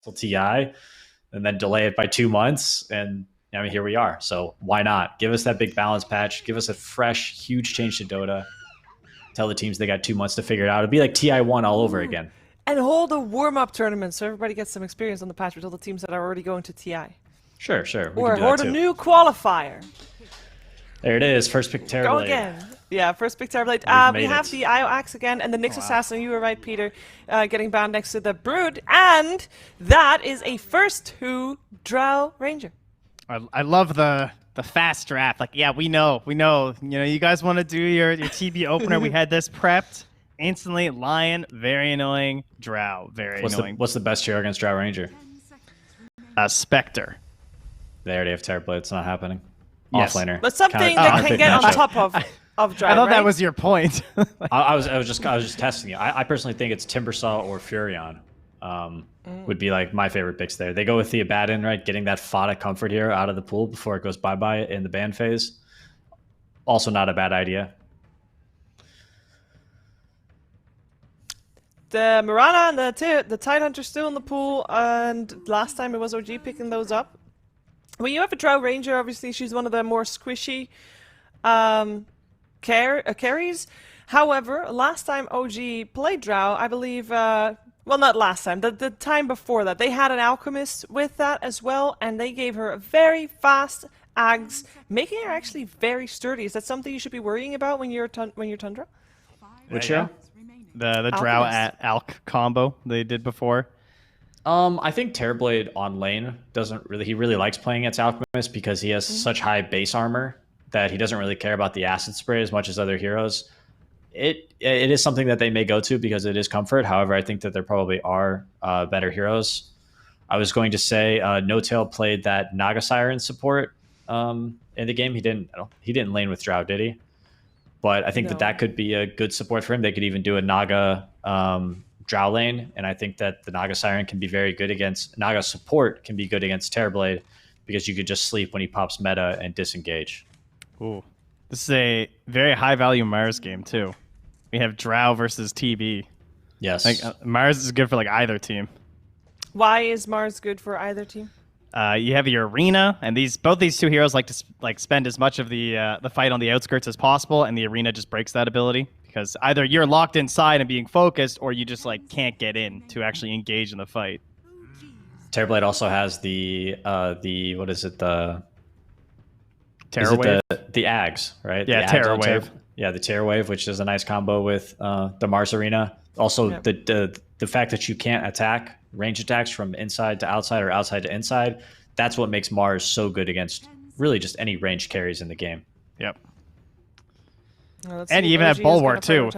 till TI, and then delay it by 2 months. And I mean, here we are. So why not? Give us that big balance patch. Give us a fresh, huge change to Dota. Tell the teams they got 2 months to figure it out. It'd be like TI1 all over again. And hold a warm-up tournament so everybody gets some experience on the patch with all the teams that are already going to TI. Sure. Or hold a new qualifier. There it is. First pick Terrorblade. Go again. Yeah, first pick Terrorblade. We have the IO Axe again, and the Nyx Assassin. You were right, Peter. Getting banned next to the Brood. And that is a first to Drow Ranger. I love the fast draft. Like, yeah, we know. You know, you guys want to do your TB opener. We had this prepped. Instantly, Lion, very annoying. Drow, very annoying. What's the best hero against Drow Ranger? Spectre. They already have Terrorblade. It's not happening. Yes. Offlaner. But something that can get on top of Drow. I thought that was your point. I was just testing you. I personally think it's Timbersaw or Furion. Would be like my favorite picks there. They go with the Abaddon, right? Getting that Fodder comfort hero out of the pool before it goes bye-bye in the ban phase. Also not a bad idea. The Mirana and the Tidehunter still in the pool, and last time it was OG picking those up. When you have a Drow Ranger, obviously she's one of the more squishy carries. However, last time OG played Drow, I believe, well, not last time, the time before that, they had an Alchemist with that as well, and they gave her a very fast Ags, making her actually very sturdy. Is that something you should be worrying about when you're Tundra? Which hero? The Drow at Alch combo they did before. I think Terrorblade on lane he really likes playing against Alchemist because he has such high base armor that he doesn't really care about the acid spray as much as other heroes. It is something that they may go to because it is comfort. However, I think that there probably are better heroes. I was going to say No-Tail played that Naga Siren support in the game. He didn't lane with Drow, did he? But I think that could be a good support for him. They could even do a Naga Drow lane, and I think that the Naga Siren can be very good against Naga support can be good against Terrorblade because you could just sleep when he pops meta and disengage. Ooh, this is a very high value Mars game too. We have Drow versus TB. Yes, Mars is good for like either team. Why is Mars good for either team? You have your arena, and both these two heroes like to spend as much of the fight on the outskirts as possible, and the arena just breaks that ability because either you're locked inside and being focused, or you just like can't get in to actually engage in the fight. Terrorblade also has the what is it, the Terror Wave? The Ags, right? Yeah, Terror Wave. Yeah, the Terror Wave, which is a nice combo with the Mars arena. Also, the fact that you can't attack range attacks from inside to outside or outside to inside, that's what makes Mars so good against really just any ranged carries in the game. Yep. Well, and you even have Bulwark too.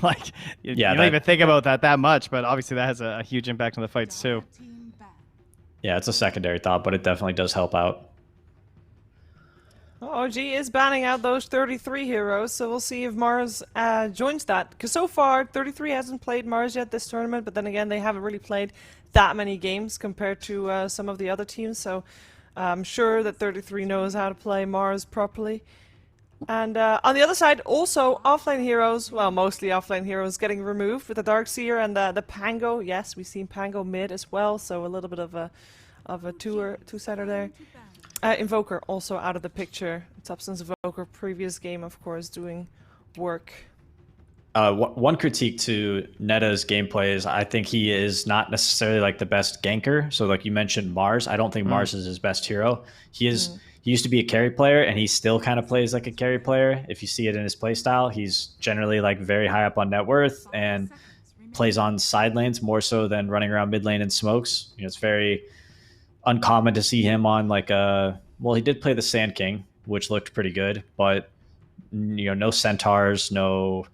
Like you don't even think about that much, but obviously that has a huge impact on the fights too. Yeah, it's a secondary thought, but it definitely does help out. Well, OG is banning out those 33 heroes, so we'll see if Mars joins that. Because so far, 33 hasn't played Mars yet this tournament, but then again, they haven't really played that many games compared to some of the other teams, so I'm sure that 33 knows how to play Mars properly. And on the other side, also offlane heroes, well, mostly offlane heroes getting removed with the Darkseer and the Pango. Yes, we've seen Pango mid as well, so a little bit of a two-sider there. Invoker also out of the picture. Substance Invoker, previous game, of course, doing work. One critique to Netta's gameplay is I think he is not necessarily like the best ganker. So like you mentioned Mars, I don't think Mars is his best hero. He used to be a carry player, and he still kind of plays like a carry player. If you see it in his play style, he's generally like very high up on net worth and plays on side lanes more so than running around mid lane and smokes. You know, it's very uncommon to see him on like well, he did play the Sand King, which looked pretty good, but you know, no centaurs, no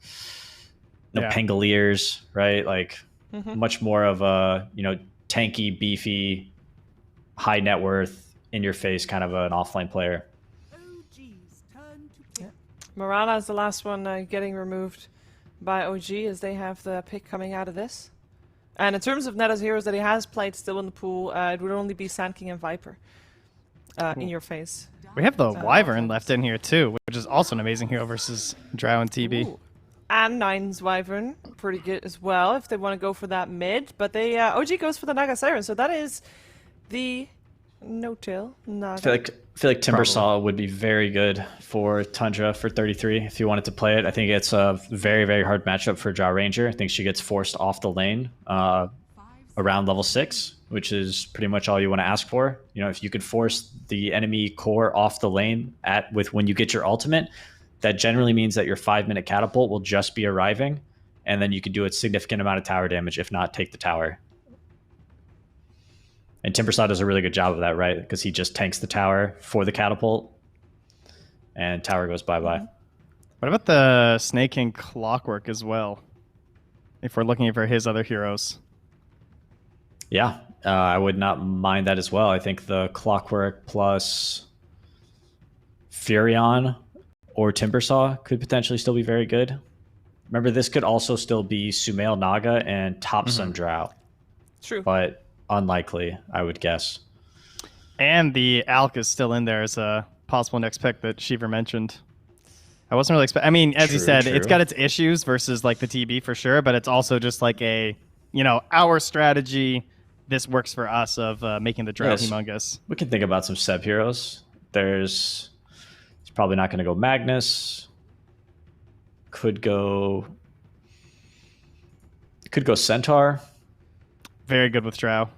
Pangoliers, right? Like much more of a, you know, tanky, beefy, high net worth, in your face kind of an offlane player. Yeah. Mirana is the last one getting removed by OG as they have the pick coming out of this. And in terms of Netta's heroes that he has played still in the pool, it would only be Sand King and Viper in your face. We have the Wyvern left in here too, which is also an amazing hero versus Drow and TB. Ooh. and Nine's Wyvern, pretty good as well if they want to go for that mid. But they OG goes for the Naga Siren, so that is the no-tail Naga. I feel like Timbersaw would be very good for Tundra for 33 if you wanted to play it. I think it's a very, very hard matchup for Jaw Ranger. I think she gets forced off the lane around level 6, which is pretty much all you want to ask for. You know, if you could force the enemy core off the lane when you get your ultimate, that generally means that your 5-minute catapult will just be arriving, and then you can do a significant amount of tower damage, if not take the tower. And Timbersaw does a really good job of that, right? Because he just tanks the tower for the catapult, and tower goes bye-bye. What about the Snake King Clockwork as well? If we're looking for his other heroes. Yeah, I would not mind that as well. I think the Clockwork plus Furion or Timbersaw could potentially still be very good. Remember, this could also still be Sumail Naga and Top Sun Drow. True. But unlikely, I would guess. And the Alk is still in there as a possible next pick that Shiver mentioned. I wasn't really expecting. I mean, as you said, it's got its issues versus like the TB for sure, but it's also just like a, our strategy. This works for us of making the Drow humongous. We can think about some Seb heroes. It's probably not going to go Magnus. Could go Centaur. Very good with Drow.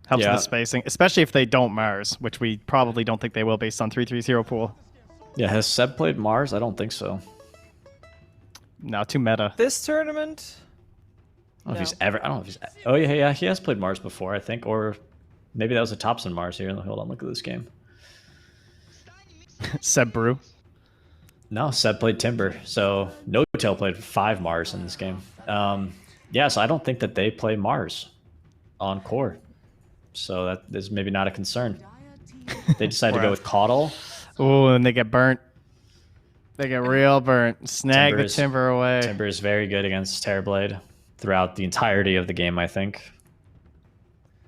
Helps with the spacing, especially if they don't Mars, which we probably don't think they will based on 330 pool. Yeah, has Seb played Mars? I don't think so. No, too meta. This tournament? I don't know if he's ever. I don't know if he's. Oh yeah, he has played Mars before, I think, or maybe that was a Thompson Mars here. Hold on, look at this game. Seb Brew. No, Seb played Timber, so No Tail played 5 Mars in this game. Yeah, so I don't think that they play Mars on core, so that is maybe not a concern. They decided to go with Caudle. Oh, and they get burnt. They get real burnt. Snag the Timber away. Timber is very good against Terrorblade throughout the entirety of the game, I think.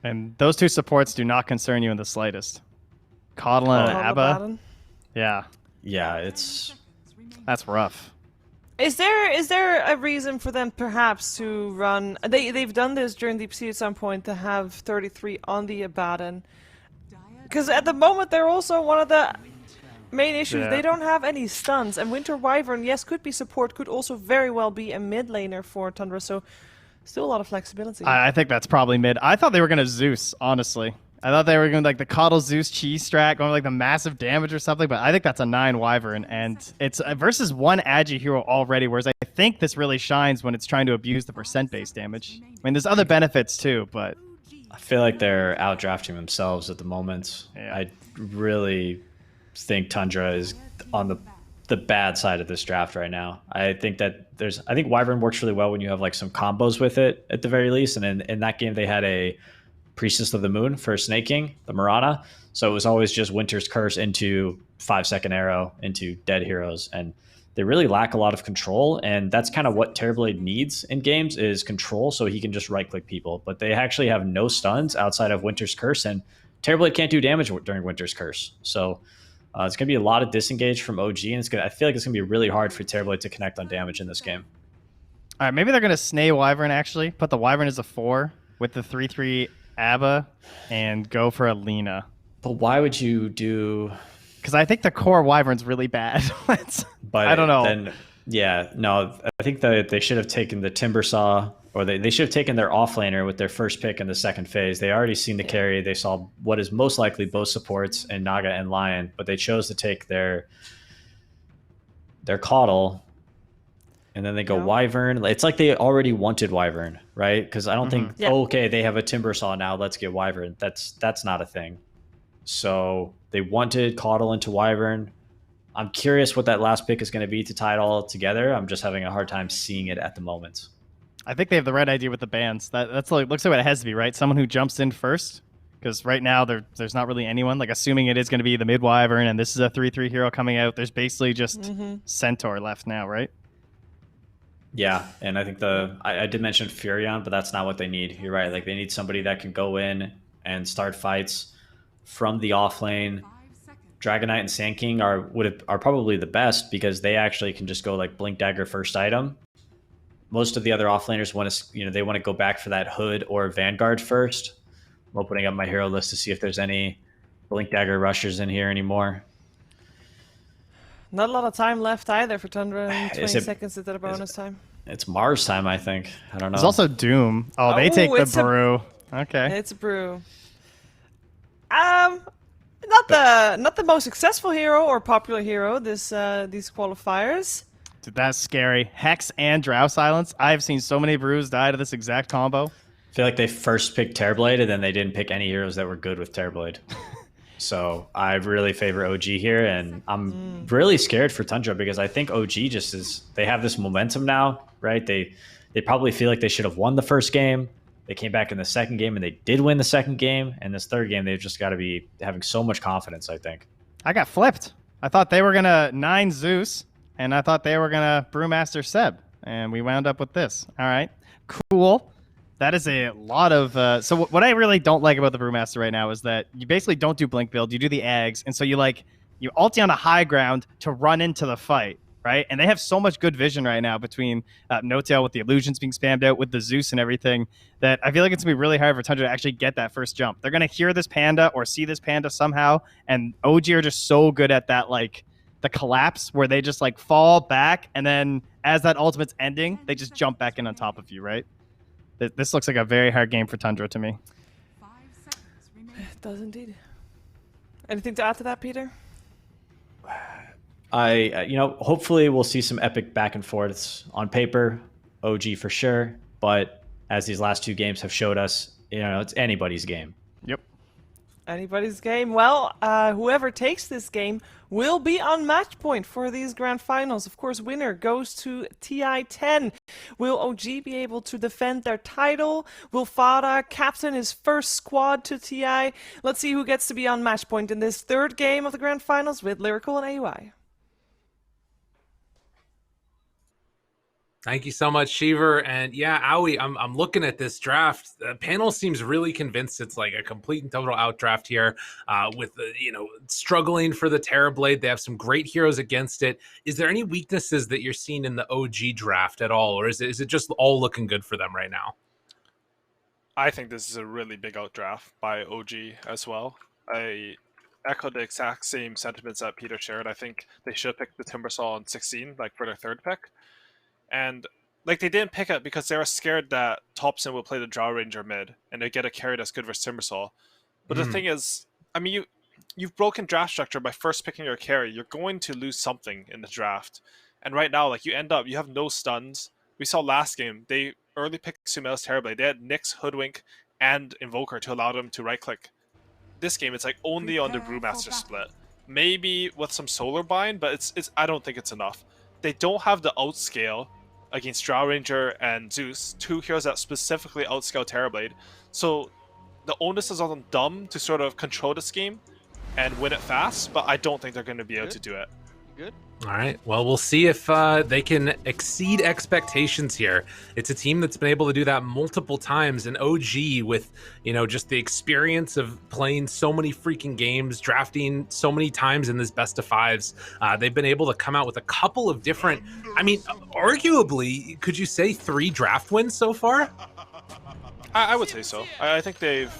And those two supports do not concern you in the slightest. Caudle and Abba. Yeah. Yeah, that's rough. Is there a reason for them perhaps to run? They've done this during Deep Sea at some point to have 33 on the Abaddon, because at the moment they're also one of the main issues. Yeah. They don't have any stuns, and Winter Wyvern, yes, could be support, could also very well be a mid laner for Tundra. So still a lot of flexibility. I think that's probably mid. I thought they were gonna Zeus, honestly. I thought they were going like the Caudle Zeus cheese strat, going like the massive damage or something, but I think that's a 9 Wyvern, and it's versus 1 Agi hero already, whereas I think this really shines when it's trying to abuse the percent-based damage. I mean, there's other benefits too, but... I feel like they're outdrafting themselves at the moment. Yeah. I really think Tundra is on the bad side of this draft right now. I think that I think Wyvern works really well when you have like some combos with it at the very least, and in that game they had a Priestess of the Moon for Snake King, the Marana. So it was always just Winter's Curse into 5-second arrow into dead heroes. And they really lack a lot of control. And that's kind of what Terrorblade needs in games is control, so he can just right-click people. But they actually have no stuns outside of Winter's Curse. And Terrorblade can't do damage during Winter's Curse. So it's going to be a lot of disengage from OG. And I feel like it's going to be really hard for Terrorblade to connect on damage in this game. All right, maybe they're going to Snay Wyvern, actually. Put the Wyvern as a 4 with the 3/3 Abba and go for a Lena. But why would you do... Because I think the core Wyvern's really bad. But I don't know. I think that they should have taken the Timbersaw, or they should have taken their offlaner with their first pick in the second phase. They already seen the carry. They saw what is most likely both supports in Naga and Lion, but they chose to take their Caudle, and then they go Wyvern. It's like they already wanted Wyvern, right? Because I don't think, okay, they have a Timbersaw now, let's get Wyvern. That's not a thing. So they wanted Caudle into Wyvern. I'm curious what that last pick is going to be to tie it all together. I'm just having a hard time seeing it at the moment. I think they have the right idea with the bans. That's like, looks like what it has to be, right? Someone who jumps in first. Because right now there's not really anyone. Like, assuming it is going to be the mid Wyvern and this is a 3/3 hero coming out, there's basically just Centaur left now, right? Yeah, and I think I did mention Furion, but that's not what they need. You're right. Like, they need somebody that can go in and start fights from the off lane. Dragonite and Sand King are probably the best because they actually can just go like Blink Dagger first item most of the other offlaners want to, they want to go back for that Hood or Vanguard first. I'm opening up my hero list to see if there's any Blink Dagger rushers in here anymore. Not a lot of time left either for Tundra. 20 Is it- seconds into the bonus time. It's Mars time, I think. I don't know. There's also Doom. Oh, they Oh, take the it's a- brew. Okay. It's a brew. Not the most successful hero or popular hero these qualifiers. Dude, that's scary. Hex and Drow Silence. I've seen so many brews die to this exact combo. I feel like they first picked Terrorblade and then they didn't pick any heroes that were good with Terrorblade. So I really favor OG here, and I'm really scared for Tundra because I think OG just is. They have this momentum now, right? They probably feel like they should have won the first game. They came back in the second game and they did win the second game. And this third game, they've just got to be having so much confidence, I think. I got flipped. I thought they were going to 9 Zeus, and I thought they were going to Brewmaster Seb. And we wound up with this. All right. Cool. That is a lot of... so what I really don't like about the Brewmaster right now is that you basically don't do Blink build. You do the Eggs. And so you ulti on a high ground to run into the fight. Right, and they have so much good vision right now between No-Tail with the illusions being spammed out with the Zeus and everything that I feel like it's gonna be really hard for Tundra to actually get that first jump. They're gonna hear this panda or see this panda somehow, and OG are just so good at that, like the collapse where they just like fall back, and then as that ultimate's ending, they just jump back in on top of you. Right, this looks like a very hard game for Tundra to me. It does indeed. Anything to add to that, Peter? Hopefully we'll see some epic back and forths on paper, OG for sure. But as these last 2 games have showed us, it's anybody's game. Yep. Anybody's game. Well, whoever takes this game will be on match point for these grand finals. Of course, winner goes to TI10. Will OG be able to defend their title? Will Fada captain his first squad to TI? Let's see who gets to be on match point in this third game of the grand finals with Lyrical and AUI. Thank you so much, Shiver. And yeah, Aoi, I'm looking at this draft. The panel seems really convinced it's like a complete and total outdraft here, with struggling for the Terrorblade. They have some great heroes against it. Is there any weaknesses that you're seeing in the OG draft at all, or is it just all looking good for them right now? I think this is a really big outdraft by OG as well. I echo the exact same sentiments that Peter shared. I think they should pick the Timbersaw on 16, like for their third pick. And like they didn't pick it because they were scared that Thompson will play the Drow Ranger mid and they get a carry that's good versus Timbersaw. But the thing is, I mean, you've broken draft structure by first picking your carry. You're going to lose something in the draft. And right now, like you have no stuns. We saw last game, they early picked Sumel's Terrorblade. They had Nyx, Hoodwink, and Invoker to allow them to right click. This game, it's like only on the Brewmaster split. Maybe with some Solar Bind, but it's I don't think it's enough. They don't have the outscale against Drow Ranger and Zeus, 2 heroes that specifically outscale Terrorblade. So the onus is on them to sort of control this game and win it fast, but I don't think they're going to be able to do it. Good. All right. Well, we'll see if they can exceed expectations here. It's a team that's been able to do that multiple times. And OG, with just the experience of playing so many freaking games, drafting so many times in this best of 5s, they've been able to come out with a couple of different. I mean, arguably, could you say 3 draft wins so far? I would say so. I think they've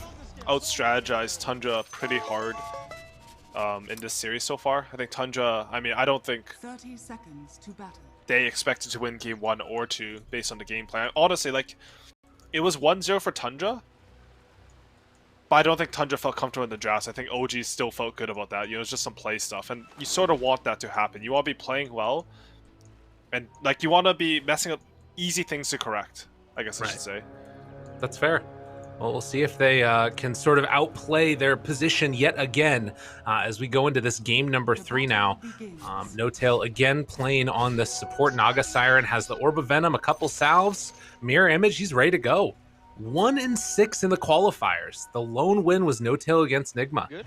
out-strategized Tundra pretty hard. In this series so far. I think Tundra, I don't think 30 seconds to battle. They expected to win game 1 or 2 based on the game plan. Honestly, like, it was 1-0 for Tundra, but I don't think Tundra felt comfortable in the drafts. I think OG still felt good about that. It's just some play stuff, and you sort of want that to happen. You want to be playing well, and like you want to be messing up easy things to correct, I guess I should say. That's fair. Well, we'll see if they can sort of outplay their position yet again as we go into this game number 3 now. No-Tail again playing on the support. Naga Siren has the Orb of Venom, a couple salves. Mirror Image, he's ready to go. 1-6 in the qualifiers. The lone win was No-Tail against Nigma. Good.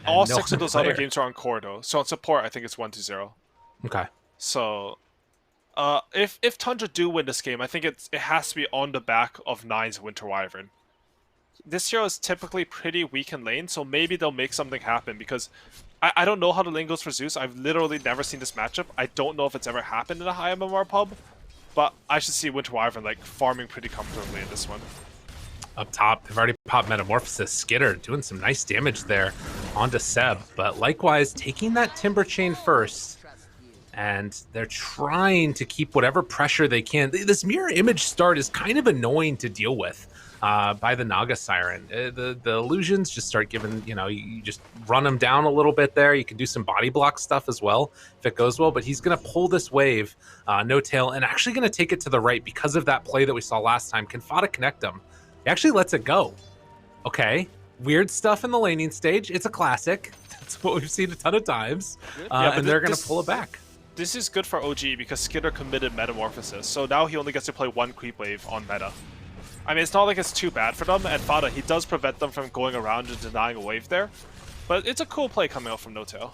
All no 6 of those player. other games are on core though. So on support, I think it's 1-0. Okay. So if Tundra do win this game, I think it has to be on the back of 9's Winter Wyvern. This hero is typically pretty weak in lane, so maybe they'll make something happen, because I don't know how the lane goes for Zeus. I've literally never seen this matchup. I don't know if it's ever happened in a high MMR pub, but I should see Winter Wyvern like farming pretty comfortably in this one. Up top, they've already popped Metamorphosis. Skitter doing some nice damage there onto Seb, but likewise taking that Timber Chain first, and they're trying to keep whatever pressure they can. This mirror image start is kind of annoying to deal with by the Naga Siren. The illusions just start giving, you just run them down a little bit there. You can do some body block stuff as well if it goes well, but he's going to pull this wave, no tail, and actually going to take it to the right because of that play that we saw last time. Can Fada connect him? He actually lets it go. Okay, weird stuff in the laning stage. It's a classic. That's what we've seen a ton of times, and they're going to pull it back. This is good for OG because Skitter committed Metamorphosis, so now he only gets to play one creep wave on meta. I mean, it's not like it's too bad for them, and Fada, he does prevent them from going around and denying a wave there, but it's a cool play coming out from No Tail.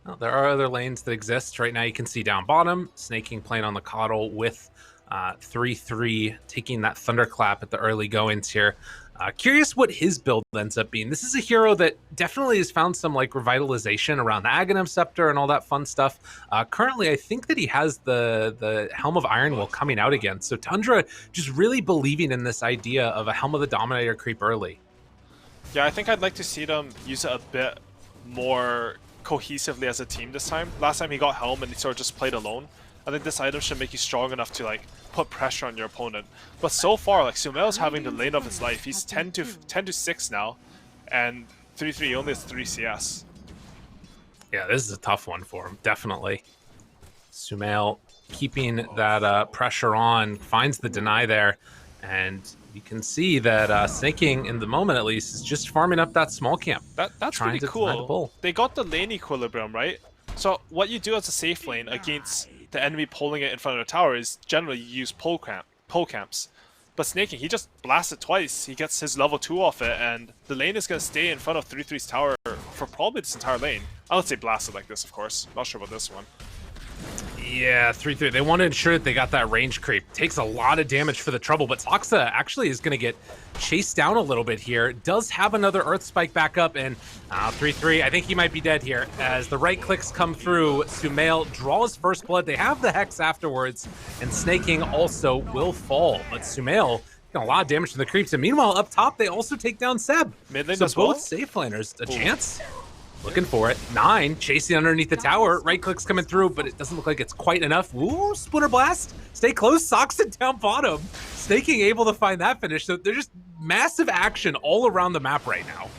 Well, there are other lanes that exist. Right now you can see down bottom, Snaking playing on the Coddle with 3-3 taking that Thunderclap at the early goings here. Curious what his build ends up being. This is a hero that definitely has found some like revitalization around the Aghanim Scepter and all that fun stuff. Currently, I think that he has the Helm of Ironwill coming out again. So Tundra just really believing in this idea of a Helm of the Dominator creep early. Yeah, I think I'd like to see them use it a bit more cohesively as a team this time. Last time he got Helm and he sort of just played alone. I think this item should make you strong enough to like put pressure on your opponent. But so far, like Sumail's having the lane of his life. He's 10 to 6 now, and 3-3 only has 3 CS. Yeah, this is a tough one for him, definitely. Sumail keeping that pressure on, finds the deny there, and you can see that Snaking, in the moment at least, is just farming up that small camp. That's pretty cool. They got the lane equilibrium, right? So what you do as a safe lane against the enemy pulling it in front of the tower is generally you use pole camps. But Snaking, he just blasts it twice. He gets his level 2 off it, and the lane is going to stay in front of 3-3's tower for probably this entire lane. I would say blast it like this, of course. Not sure about this one. Yeah, 3-3. They want to ensure that they got that range creep. Takes a lot of damage for the trouble, but Soxa actually is going to get chased down a little bit here. Does have another Earth Spike back up, and 3-3, I think he might be dead here. As the right clicks come through, Sumail draws first blood. They have the Hex afterwards, and Snaking also will fall. But Sumail got a lot of damage to the creeps, and meanwhile, up top, they also take down Seb. Mid lane so as both well? safe laners, a chance. Looking for it. 9 chasing underneath the tower. Right click's coming through, but it doesn't look like it's quite enough. Ooh, Splinter Blast. Stay close. Soxa down bottom. Snaking able to find that finish. So there's just massive action all around the map right now.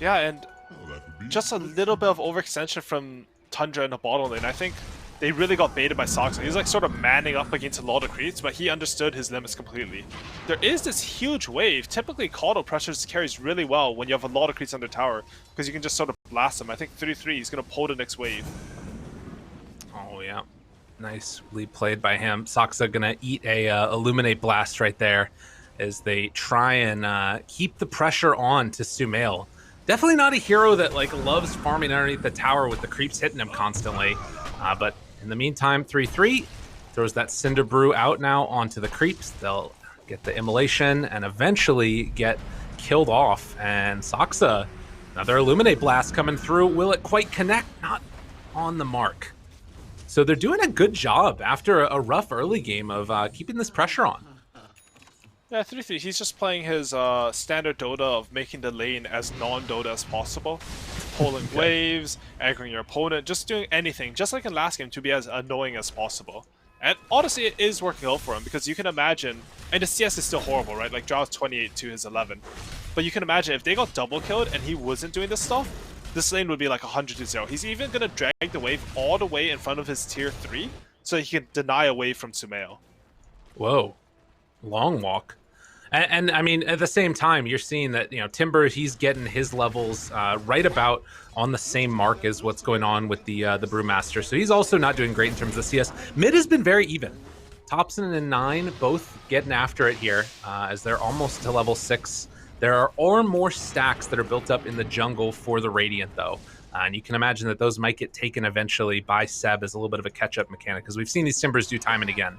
Yeah, and just a little bit of overextension from Tundra in the bottom lane. I think they really got baited by Soxa. He's like sort of manning up against a lot of creeps, but he understood his limits completely. There is this huge wave. Typically, Coddle pressures carries really well when you have a lot of creeps under tower, because you can just sort of blast them. I think 3-3 is going to pull the next wave. Oh, yeah. Nicely played by him. Soxa going to eat a Illuminate Blast right there as they try and keep the pressure on to Sumail. Definitely not a hero that like loves farming underneath the tower with the creeps hitting him constantly. But in the meantime, 3-3 throws that Cinder Brew out now onto the creeps. They'll get the immolation and eventually get killed off. And Soxa, another Illuminate Blast coming through. Will it quite connect? Not on the mark. So they're doing a good job after a rough early game of keeping this pressure on. Yeah, 3-3, he's just playing his standard Dota of making the lane as non-Dota as possible. Pulling waves, aggroing your opponent, just doing anything, just like in last game, to be as annoying as possible. And honestly, it is working out for him, because you can imagine, and the CS is still horrible, right? Like, Drow's 28 to his 11. But you can imagine, if they got double killed and he wasn't doing this stuff, this lane would be like 100-0. He's even going to drag the wave all the way in front of his tier 3, so he can deny a wave from Sumail. Whoa. Long walk. And I mean, at the same time, you're seeing that, Timber, he's getting his levels right about on the same mark as what's going on with the Brewmaster. So he's also not doing great in terms of CS. Mid has been very even. Thompson and 9 both getting after it here as they're almost to level 6. There are more stacks that are built up in the jungle for the Radiant, though. And you can imagine that those might get taken eventually by Seb as a little bit of a catch-up mechanic, because we've seen these Timbers do time and again.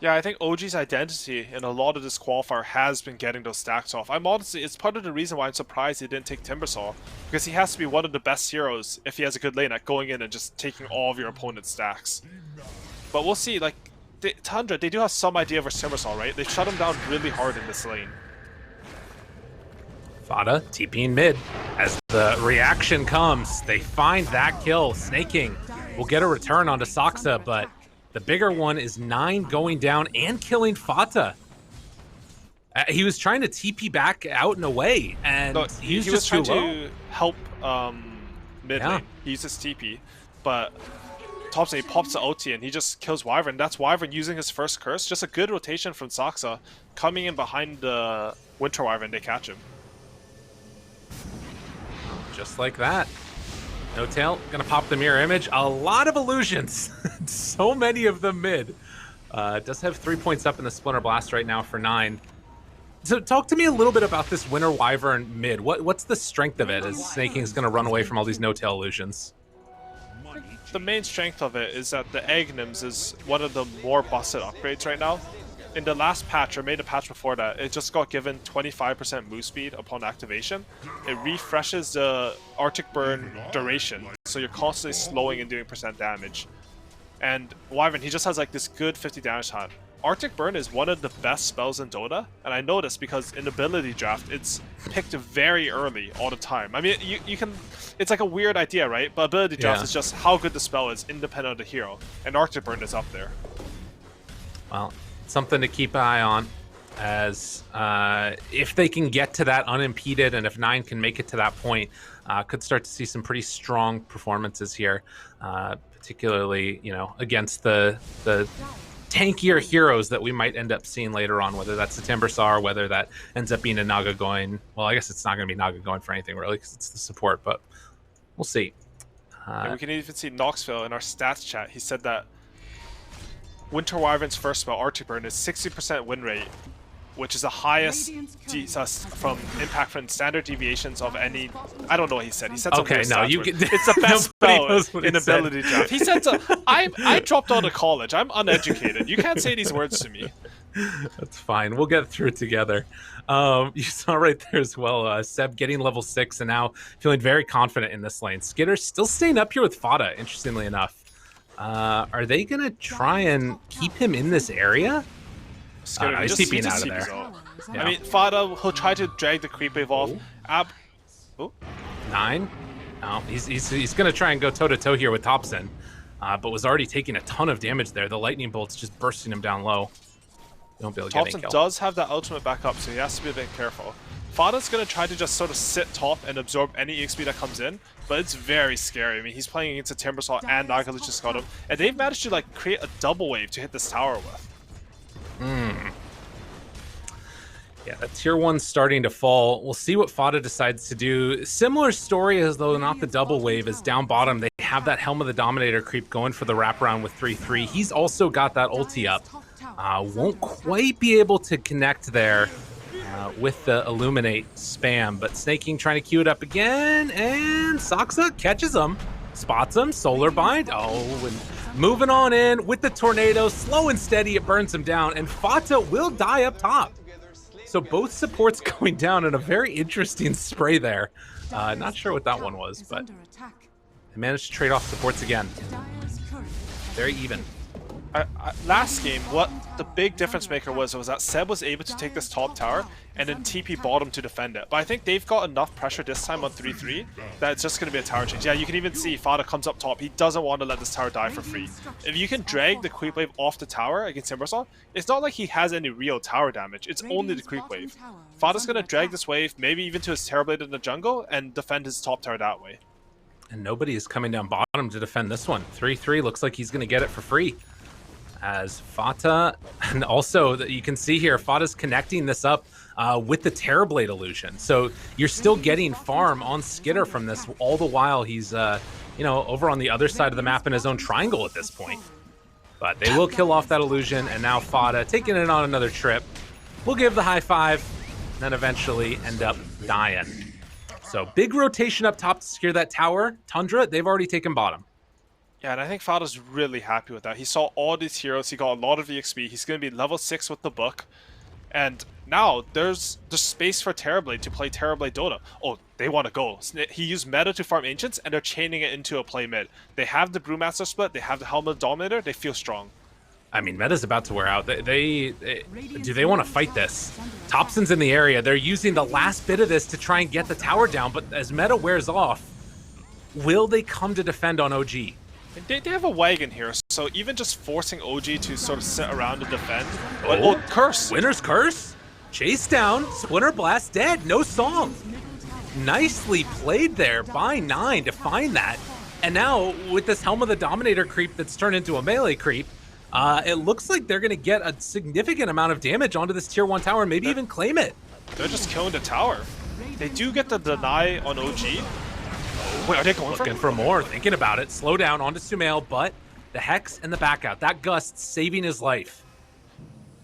Yeah, I think OG's identity in a lot of this qualifier has been getting those stacks off. I'm honestly, it's part of the reason why I'm surprised he didn't take Timbersaw, because he has to be one of the best heroes if he has a good lane at going in and just taking all of your opponent's stacks. But we'll see, like, Tundra, they do have some idea of a Timbersaw, right? They shut him down really hard in this lane. Fada TPing mid. As the reaction comes, they find that kill. Snake King will get a return onto Saksa, but the bigger one is 9 going down and killing Fata. He was trying to TP back out and away, and No, he was was just trying too low. to help mid lane. He uses TP, but Thompson, he pops the ulti and he just kills Wyvern. That's Wyvern using his first curse. Just a good rotation from Saksa. Coming in behind the Winter Wyvern, they catch him. Just like that. No Tail gonna pop the mirror image. A lot of illusions. So many of them mid. Does have 3 points up in the Splinter Blast right now for 9. So talk to me a little bit about this Winter Wyvern mid. What's the strength of it as Snake King's gonna run away from all these no-tail illusions? The main strength of it is that the Egg Nims is one of the more busted upgrades right now. In the last patch, or maybe the patch before that, it just got given 25% move speed upon activation. It refreshes the Arctic Burn duration, so you're constantly slowing and doing % damage. And Wyvern, he just has like this good 50 damage hat. Arctic Burn is one of the best spells in Dota, and I know this because in ability draft, it's picked very early all the time. I mean, you can, it's like a weird idea, right? But ability draft is just how good the spell is independent of the hero, and Arctic Burn is up there. Well, something to keep an eye on, as if they can get to that unimpeded, and if 9 can make it to that point, could start to see some pretty strong performances here, particularly, you know, against the tankier heroes that we might end up seeing later on, whether that's the Timbersaw or whether that ends up being a Naga going. Well, I guess it's not going to be Naga going for anything really, because it's the support, but we'll see. And we can even see Knoxville in our stats chat. He said that Winter Wyvern's first spell, Arctic Burn, is 60% win rate, which is the highest from impact from standard deviations of any. I don't know what he said. He said something. Okay, no, you can. It's the best spell in ability draft. He said, I dropped out of college. I'm uneducated. You can't say these words to me. That's fine. We'll get through it together. You saw right there as well, Seb getting level 6 and now feeling very confident in this lane. Skitter still staying up here with Fada, interestingly enough. Are they going to try and keep him in this area? Skitter, he's TPing out of there. Yeah. I mean, Fada, he'll try to drag the creep wave off. 9? No, he's going to try and go toe-to-toe here with Thompson, but was already taking a ton of damage there. The lightning bolt's just bursting him down low. You won't be able to get any Thompson kill. does have that ultimate back up, so he has to be a bit careful. Fada's going to try to just sort of sit top and absorb any EXP that comes in, but it's very scary. I mean, he's playing against a Timbersaw and Nagalich just got him, and they've managed to like create a double wave to hit this tower with. Yeah, that tier 1's starting to fall. We'll see what Fada decides to do. Similar story, as though not the double wave, is down bottom. They have that Helm of the Dominator creep going for the wraparound with 3-3. He's also got that ulti up. Won't quite be able to connect there with the Illuminate spam, but Snake King trying to queue it up again, and Saksa catches him, spots him, Solar Bind. Oh, and moving on in with the Tornado, slow and steady, it burns him down, and Fata will die up top. So both supports going down in a very interesting spray there. Not sure what that one was, but they managed to trade off supports again. Very even. Last game, what the big difference maker was that Seb was able to take this top tower and then TP bottom to defend it. But I think they've got enough pressure this time on 3-3 that it's just going to be a tower change. Yeah, you can even see Fada comes up top. He doesn't want to let this tower die for free. If you can drag the creep wave off the tower against Timbersaw, it's not like he has any real tower damage. It's only the creep wave. Fada's going to drag this wave, maybe even to his Terrorblade in the jungle, and defend his top tower that way. And nobody is coming down bottom to defend this one. 3-3 looks like he's going to get it for free. As Fata, and also that you can see here, Fata's connecting this up with the Terrorblade illusion. So you're still getting farm on Skitter from this, all the while he's, you know, over on the other side of the map in his own triangle at this point. But they will kill off that illusion, and now Fata taking it on another trip. We'll give the high five, and then eventually end up dying. So big rotation up top to secure that tower. Tundra, they've already taken bottom. Yeah, and I think Fada's really happy with that. He saw all these heroes, he got a lot of EXP, he's going to be level 6 with the book, and now there's space for Terrorblade to play Terrorblade Dota. Oh, they want to go. He used meta to farm Ancients, and they're chaining it into a play mid. They have the Brewmaster split, they have the Helmet Dominator, they feel strong. I mean, meta's about to wear out. Do they want to fight this? Thompson's in the area. They're using the last bit of this to try and get the tower down, but as meta wears off, will they come to defend on OG? They have a wagon here, so even just forcing OG to sort of sit around and defend. Oh, Curse! Winner's Curse? Chase down, Splinter Blast dead, no song. Nicely played there by 9 to find that. And now, with this Helm of the Dominator creep that's turned into a melee creep, it looks like they're going to get a significant amount of damage onto this tier 1 tower and maybe even claim it. They're just killing the tower. They do get the deny on OG. Wait, are they going Looking for more, thinking about it. Slow down onto Sumail, but the Hex and the back out. That Gust saving his life.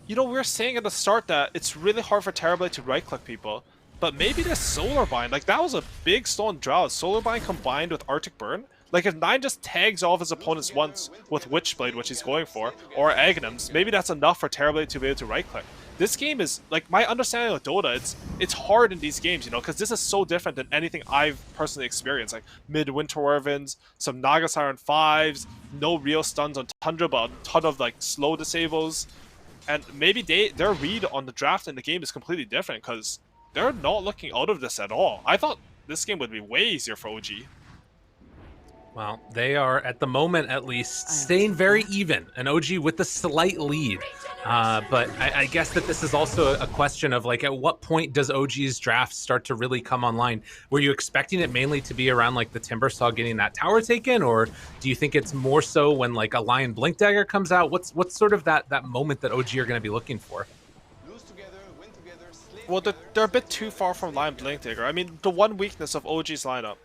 You know, we were saying at the start that it's really hard for Terrorblade to right-click people, but maybe the Solar Bind, like that was a big stone drought. Solar Bind combined with Arctic Burn. Like if 9 just tags off his opponents once with Witchblade, which he's going for, or Aghanims, maybe that's enough for Terrorblade to be able to right-click. This game is, like, my understanding of Dota, it's hard in these games, you know, because this is so different than anything I've personally experienced. Like, mid-Winter Wyverns, some Naga Siren 5s, no real stuns on Tundra, but a ton of, like, slow disables. And maybe their read on the draft in the game is completely different, because they're not looking out of this at all. I thought this game would be way easier for OG. Well, they are, at the moment at least, staying very even. An OG with a slight lead. But I guess that this is also a question of, like, at what point does OG's draft start to really come online? Were you expecting it mainly to be around, like, the Timbersaw getting that tower taken? Or do you think it's more so when, like, a Lion Blink Dagger comes out? What's sort of that moment that OG are going to be looking for? Well, they're a bit too far from Lion Blink Dagger. I mean, the one weakness of OG's lineup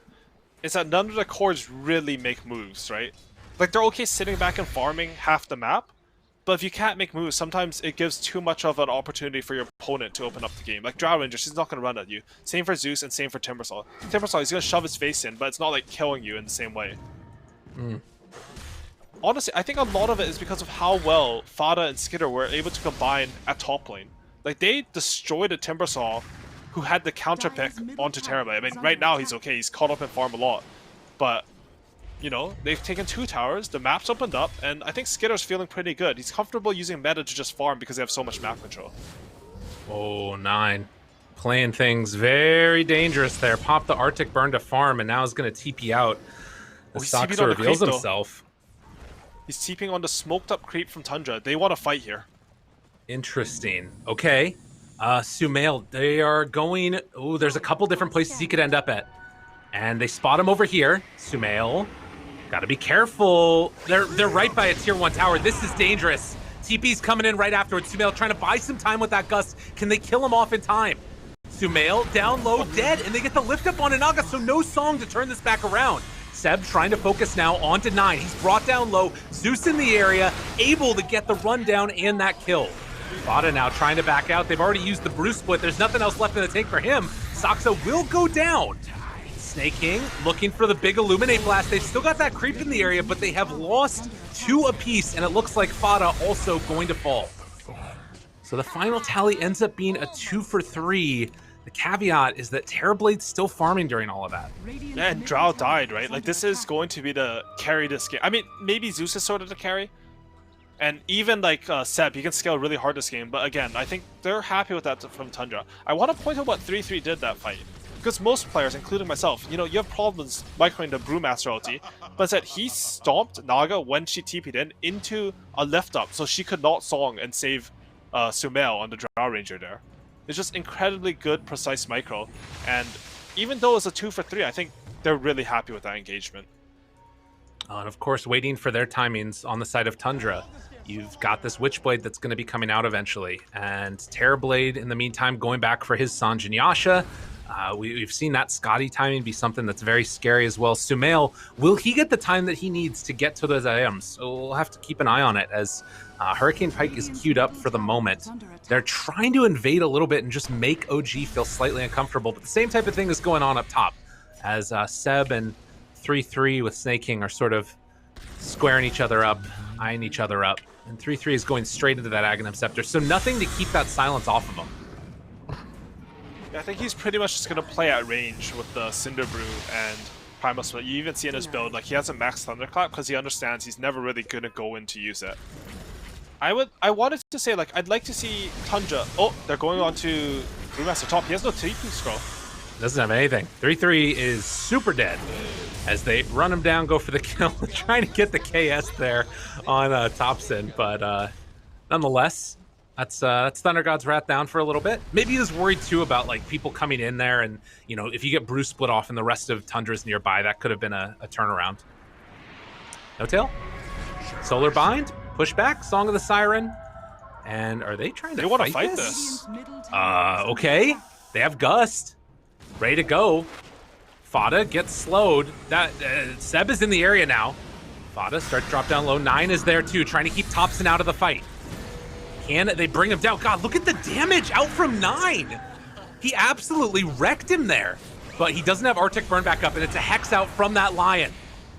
is that none of the cores really make moves, right? Like, they're okay sitting back and farming half the map, but if you can't make moves, sometimes it gives too much of an opportunity for your opponent to open up the game. Like, Drow Ranger, she's not going to run at you. Same for Zeus and same for Timbersaw. Timbersaw, he's going to shove his face in, but it's not like killing you in the same way. Honestly, I think a lot of it is because of how well Fada and Skitter were able to combine at top lane. Like, they destroyed a Timbersaw who had the counter pick onto Terrorblade. I mean, right now he's okay, he's caught up in farm a lot. But, you know, they've taken 2 towers, the map's opened up, and I think Skitter's feeling pretty good. He's comfortable using meta to just farm because they have so much map control. Oh, 9. Playing things very dangerous there. Popped the Arctic Burn to farm, and now is going to TP out. The Soxa reveals himself. He's TPing on the smoked up creep from Tundra. They want to fight here. Interesting. Okay. Sumail, they are going... Oh, there's a couple different places he could end up at. And they spot him over here. Sumail, gotta be careful. They're right by a tier 1 tower. This is dangerous. TP's coming in right afterwards. Sumail trying to buy some time with that Gust. Can they kill him off in time? Sumail down low, dead, and they get the lift up on Inaga, so no song to turn this back around. Seb trying to focus now onto 9. He's brought down low. Zeus in the area, able to get the rundown and that kill. Fada now trying to back out. They've already used the Bruce split. There's nothing else left in the tank for him. Soxa will go down. Snake King looking for the big Illuminate Blast. They've still got that creep in the area, but they have lost 2 apiece, and it looks like Fada also going to fall. So the final tally ends up being a 2 for 3. The caveat is that Terrorblade's still farming during all of that. Yeah, and Drow died, right? Like, this is going to be the carry this game. I mean, maybe Zeus is sort of the carry. And even, like, Seb, he can scale really hard this game. But again, I think they're happy with that from Tundra. I want to point out what 3-3 did that fight. Because most players, including myself, you know, you have problems microing the Brewmaster ulti. But instead, he stomped Naga when she TP'd in into a lift up. So she could not song and save Sumail on the Drow Ranger there. It's just incredibly good, precise micro. And even though it's a 2 for 3, I think they're really happy with that engagement. And of course, waiting for their timings on the side of Tundra. You've got this Witchblade that's going to be coming out eventually. And Terrorblade, in the meantime, going back for his Sange and Yasha. We've seen that Scotty timing be something that's very scary as well. Sumail, will he get the time that he needs to get to those items? So we'll have to keep an eye on it as Hurricane Pike is queued up for the moment. They're trying to invade a little bit and just make OG feel slightly uncomfortable. But the same type of thing is going on up top as Seb and 3-3 with Snake King are sort of squaring each other up, eyeing each other up. And 3-3 is going straight into that Aghanim Scepter, so nothing to keep that silence off of him. Yeah, I think he's pretty much just going to play at range with the Cinder Brew and Primal Split. You even see in his build, like, he has a max Thunderclap because he understands he's never really going to go in to use it. I wanted to say, like, I'd like to see Tundra. Oh, they're going on to Brewmaster top. He has no TP scroll. Doesn't have anything. 3-3 is super dead as they run him down, go for the kill, trying to get the KS there on Thompson. But nonetheless, that's Thunder God's Wrath down for a little bit. Maybe he was worried too about like people coming in there, and you know, if you get Bruce split off and the rest of Tundra's nearby, that could have been a turnaround. No tail. Solar Bind, pushback, Song of the Siren, and are they trying to? They want to fight this. Okay, they have Gust. Ready to go. Fada gets slowed. That Seb is in the area now. Fada starts to drop down low. 9 is there too, trying to keep Thompson out of the fight. Can they bring him down? God, look at the damage out from 9. He absolutely wrecked him there. But he doesn't have Arctic Burn back up, and it's a Hex out from that Lion.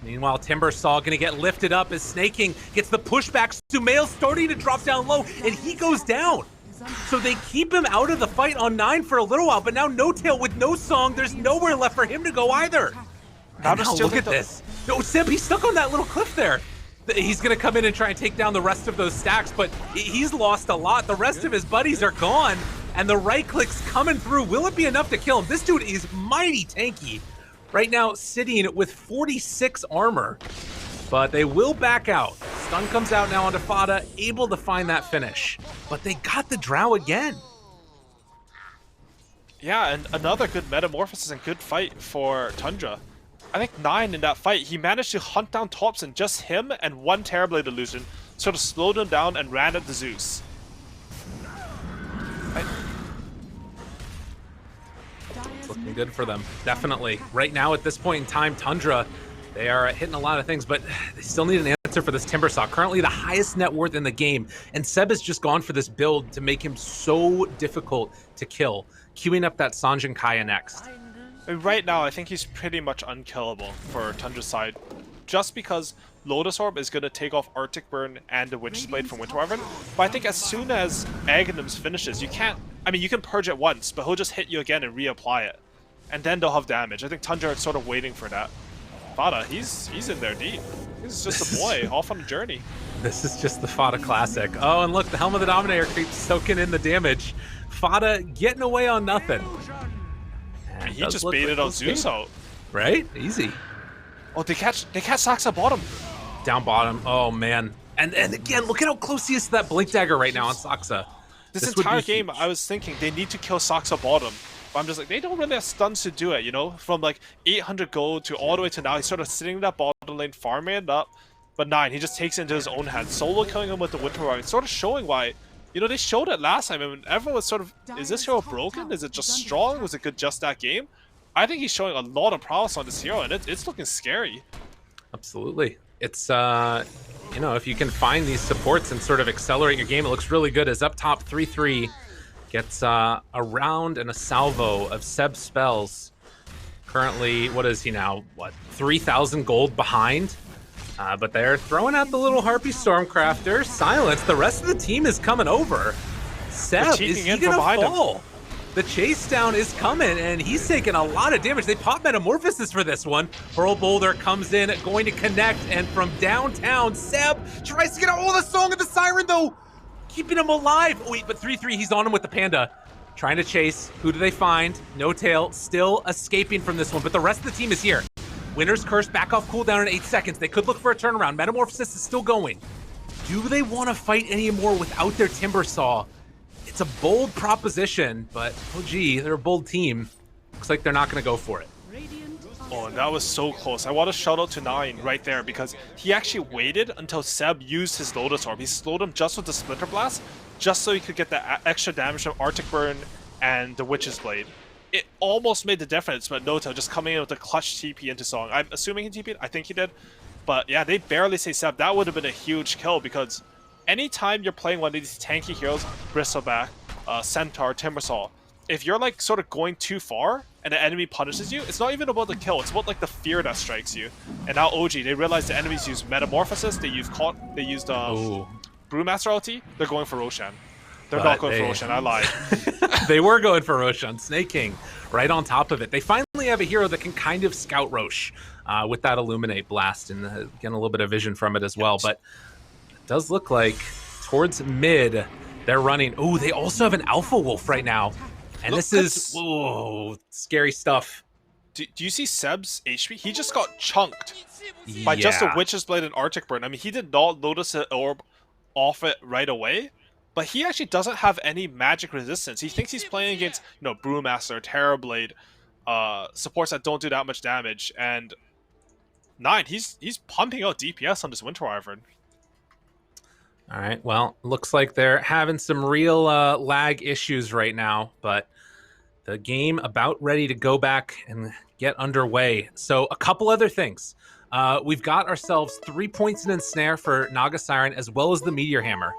Meanwhile, Timbersaw gonna get lifted up as Snaking gets the pushback. Sumail starting to drop down low, and he goes down. So they keep him out of the fight on 9 for a little while, but now No Tail with no song, there's nowhere left for him to go either. Now look at this. No, Seb, he's stuck on that little cliff there. He's gonna come in and try and take down the rest of those stacks, but he's lost a lot. The rest of his buddies are gone, and the right click's coming through. Will it be enough to kill him? This dude is mighty tanky. Right now, sitting with 46 armor, but they will back out. Stun comes out now onto Fada, able to find that finish. But they got the Drow again. Yeah, and another good metamorphosis and good fight for Tundra. I think 9 in that fight, he managed to hunt down Thompson, just him and one Terrorblade illusion, sort of slowed him down and ran at the Zeus. It's looking good for them, definitely. Right now, at this point in time, Tundra, they are hitting a lot of things, but they still need an answer for this Timbersaw. Currently the highest net worth in the game, and Seb has just gone for this build to make him so difficult to kill, queuing up that Sanjin Kaya next. Right now, I think he's pretty much unkillable for Tundra's side, just because Lotus Orb is going to take off Arctic Burn and the Witch's Blade from Winter Wyvern. But I think as soon as Aghanim's finishes, you can't... I mean, you can purge it once, but he'll just hit you again and reapply it. And then they'll have damage. I think Tundra is sort of waiting for that. Fada, he's in there deep. He's just a boy, off on a journey. This is just the Fada classic. Oh, and look, the Helm of the Dominator keeps soaking in the damage. Fada getting away on nothing. And he just baited out Zeus out. Right? Easy. Oh, they catch Saxa bottom. Down bottom. Oh, man. And again, look at how close he is to that Blink Dagger right now on Saxa. This entire game, I was thinking they need to kill Saxa bottom. But I'm just like, they don't really have stuns to do it, you know? From like 800 gold to all the way to now, he's sort of sitting in that bottom lane, farming it up. But 9, he just takes it into his own hands. Solo killing him with the Winter Wyvern. It's sort of showing why, you know, they showed it last time. I mean, everyone was sort of, is this hero broken? Is it just strong? Was it good just that game? I think he's showing a lot of prowess on this hero, and it's looking scary. Absolutely. It's, you know, if you can find these supports and sort of accelerate your game, it looks really good as up top 3-3 gets a round and a salvo of Seb's spells. Currently, what is he now? What, 3,000 gold behind? But they're throwing out the little Harpy Stormcrafter. Silence. The rest of the team is coming over. Seb, is he gonna fall? The chase down is coming, and he's taking a lot of damage. They pop Metamorphosis for this one. Pearl Boulder comes in, going to connect, and from downtown, Seb tries to get all the Song of the Siren, though, keeping him alive. Oh, wait, but 3-3, he's on him with the Panda. Trying to chase. Who do they find? No Tail still escaping from this one, but the rest of the team is here. Winter's Curse, back off cooldown in 8 seconds. They could look for a turnaround. Metamorphosis is still going. Do they want to fight anymore without their Timbersaw? It's a bold proposition, but oh gee, they're a bold team. Looks like they're not going to go for it. Oh, and that was so close. I want to shout out to 9 right there because he actually waited until Seb used his Lotus Orb. He slowed him just with the Splinter Blast, just so he could get that extra damage from Arctic Burn and the Witch's Blade. It almost made the difference, but Nota just coming in with a clutch TP into Song. I'm assuming he TP'd. I think he did. But yeah, they barely say Seb. That would have been a huge kill because anytime you're playing one of these tanky heroes, Bristleback, Centaur, Timbersaw, if you're like sort of going too far and the enemy punishes you, it's not even about the kill. It's about like the fear that strikes you. And now OG, they realize the enemies use Metamorphosis. They used Brewmaster ulti. They're going for Roshan. They're not going for Roshan. I lied. They were going for Roshan. Snake King right on top of it. They finally have a hero that can kind of scout Rosh with that Illuminate Blast and getting a little bit of vision from it as well. But it does look like towards mid, they're running. Oh, they also have an Alpha Wolf right now. And this is scary stuff. Do you see Seb's HP? He just got chunked by just a Witch's Blade and Arctic Burn. I mean, he did not notice an orb off it right away, but he actually doesn't have any magic resistance. He thinks he's playing against, Brewmaster, Terrorblade, supports that don't do that much damage, and 9, he's pumping out DPS on this Winter Wyvern. All right, well, looks like they're having some real lag issues right now, but the game about ready to go back and get underway. So a couple other things. We've got ourselves 3 points in Ensnare for Naga Siren as well as the Meteor Hammer.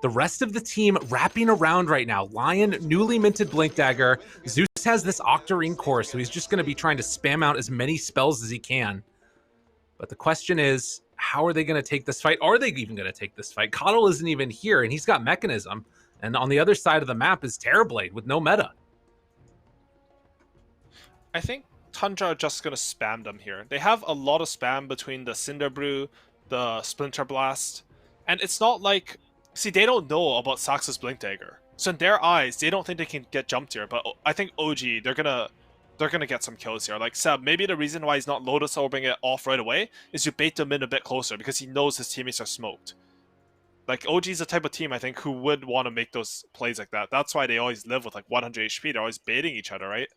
The rest of the team wrapping around right now. Lion, newly minted Blink Dagger. Zeus has this Octarine core, so he's just going to be trying to spam out as many spells as he can. But the question is, how are they going to take this fight? Are they even going to take this fight? Coddle isn't even here, and he's got Mechanism. And on the other side of the map is Terrorblade with no meta. I think Tundra are just going to spam them here. They have a lot of spam between the Cinder Brew, the Splinter Blast, and it's not like... See, they don't know about Sax's Blink Dagger. So in their eyes, they don't think they can get jumped here, but I think OG, they're gonna get some kills here. Like Seb, maybe the reason why he's not Lotus Orbing it off right away is you bait them in a bit closer because he knows his teammates are smoked. Like OG's the type of team, I think, who would want to make those plays like that. That's why they always live with like 100 HP. They're always baiting each other, right?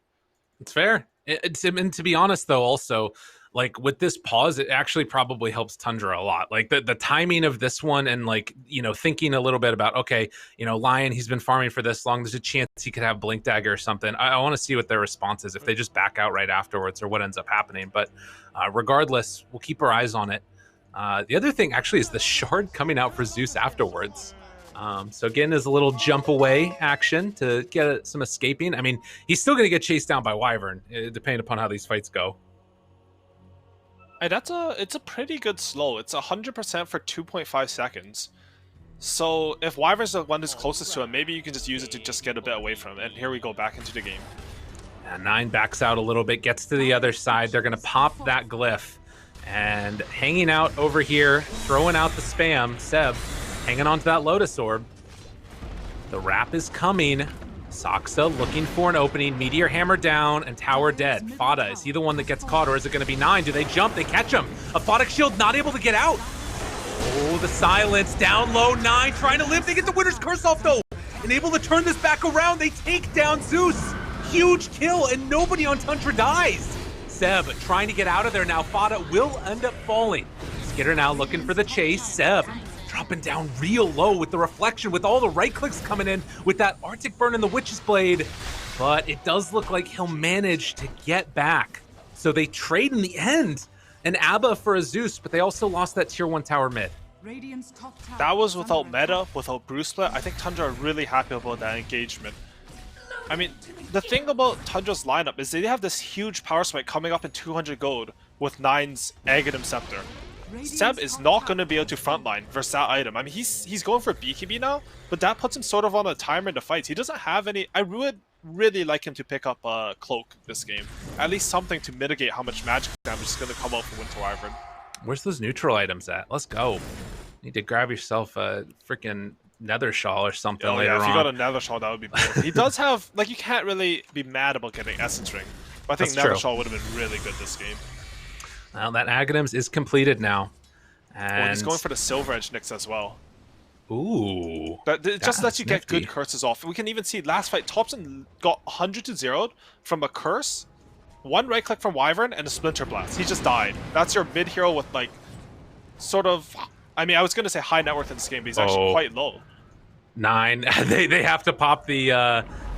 It's fair. And to be honest, though, also, like with this pause, it actually probably helps Tundra a lot. Like the timing of this one and like, thinking a little bit about, okay, Lion, he's been farming for this long. There's a chance he could have Blink Dagger or something. I want to see what their response is, if they just back out right afterwards or what ends up happening. But regardless, we'll keep our eyes on it. The other thing actually is the shard coming out for Zeus afterwards. So again, there's a little jump away action to get some escaping. I mean, he's still going to get chased down by Wyvern, depending upon how these fights go. Hey, it's a pretty good slow. It's 100% for 2.5 seconds. So if Wyvern's the one who's closest to him, maybe you can just use it to just get a bit away from him. And here we go back into the game. 9 backs out a little bit, gets to the other side. They're going to pop that glyph. And hanging out over here, throwing out the spam, Seb, hanging on to that Lotus Orb. The wrap is coming. Saksa looking for an opening. Meteor Hammer down and Tower dead. Fada, is he the one that gets caught, or is it going to be 9? Do they jump? They catch him. Aphotic Shield not able to get out. Oh, the silence. Down low, 9 trying to live. They get the Winter's Curse off, though. And able to turn this back around. They take down Zeus. Huge kill, and nobody on Tundra dies. Seb trying to get out of there now. Fada will end up falling. Skitter now looking for the chase. Seb dropping down real low with the reflection, with all the right clicks coming in with that Arctic Burn and the Witch's Blade. But it does look like he'll manage to get back. So they trade in the end an Abba for a Zeus, but they also lost that tier 1 tower mid. That was without meta, without Brew Split. I think Tundra are really happy about that engagement. I mean, the thing about Tundra's lineup is they have this huge power spike coming up in 200 gold with 9's Aghanim Scepter. Seb is not going to be able to frontline versus that item. I mean, he's going for BKB now, but that puts him sort of on a timer in the fights. He doesn't have any... I would really like him to pick up a Cloak this game. At least something to mitigate how much magic damage is going to come out for Winter Wyvern. Where's those neutral items at? Let's go. Need to grab yourself a freaking Nether Shawl or something later on. If you got a Nether Shawl, that would be beautiful. He does have... Like, you can't really be mad about getting Essence Ring. But I think Nether Shawl would have been really good this game. Well, that Aghanims is completed now. And he's going for the Silver Edge Nyx as well. Ooh. It just lets you get nifty. good curses off. We can even see last fight, Thompson got 100 to 0 from a curse, 1 right click from Wyvern, and a Splinter Blast. He just died. That's your mid hero with like, sort of, I mean, I was going to say high net worth in this game, but he's actually quite low. 9. They have to pop the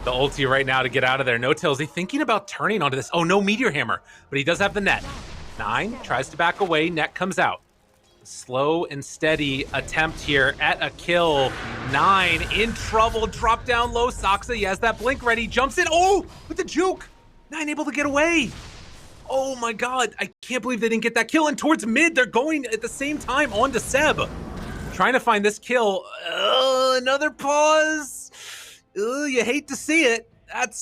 ulti right now to get out of there. No Tails. He thinking about turning onto this. Oh, no Meteor Hammer, but he does have the net. 9 tries to back away. Net comes out. Slow and steady attempt here at a kill. 9 in trouble. Drop down low. Saksa, he has that blink ready. Jumps in. Oh, with the juke. 9 able to get away. Oh my god. I can't believe they didn't get that kill. And towards mid, they're going at the same time on to Seb. Trying to find this kill. Another pause. You hate to see it.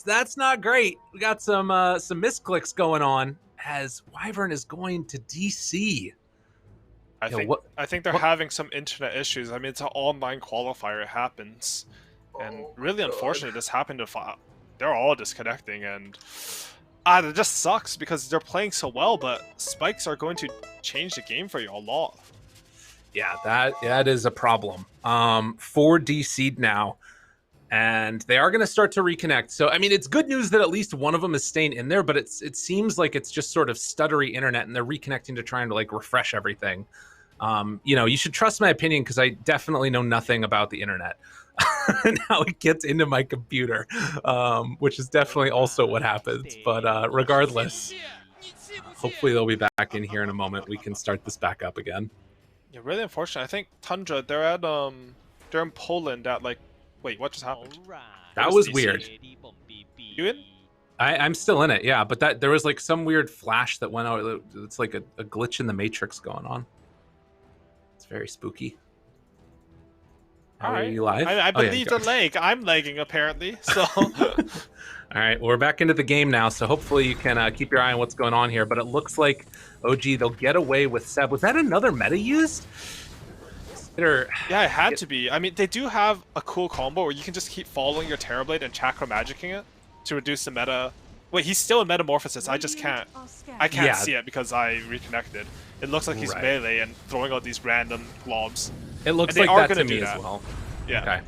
That's not great. We got some misclicks going on as Wyvern is going to DC. I think they're having some internet issues. I mean, it's an online qualifier. It happens, and really, unfortunately, this happened to. They're all disconnecting, and it just sucks because they're playing so well. But spikes are going to change the game for you a lot. Yeah, that is a problem. 4 DC'd now, and they are going to start to reconnect. So, I mean, it's good news that at least one of them is staying in there, but it seems like it's just sort of stuttery internet, and they're reconnecting to trying to like refresh everything. You should trust my opinion because I definitely know nothing about the internet and how it gets into my computer, which is definitely also what happens. But regardless, hopefully they'll be back in here in a moment. We can start this back up again. Yeah, really unfortunate. I think Tundra, they're in Poland at like, wait, what just happened? That was weird. You in? I'm still in it, yeah, but there was like some weird flash that went out. It's like a glitch in the matrix going on. It's very spooky. Are you live? I believe the leg. I'm lagging apparently. So. All right, well, we're back into the game now, so hopefully you can keep your eye on what's going on here. But it looks like OG they'll get away with Seb. Was that another meta used? Yeah, it had to be. I mean, they do have a cool combo where you can just keep following your Terrorblade and Chakra Magicking it to reduce the meta. Wait, he's still in Metamorphosis. I just can't. I can't see it because I reconnected. It looks like he's melee and throwing out these random globs. It looks like that to me as well. Yeah.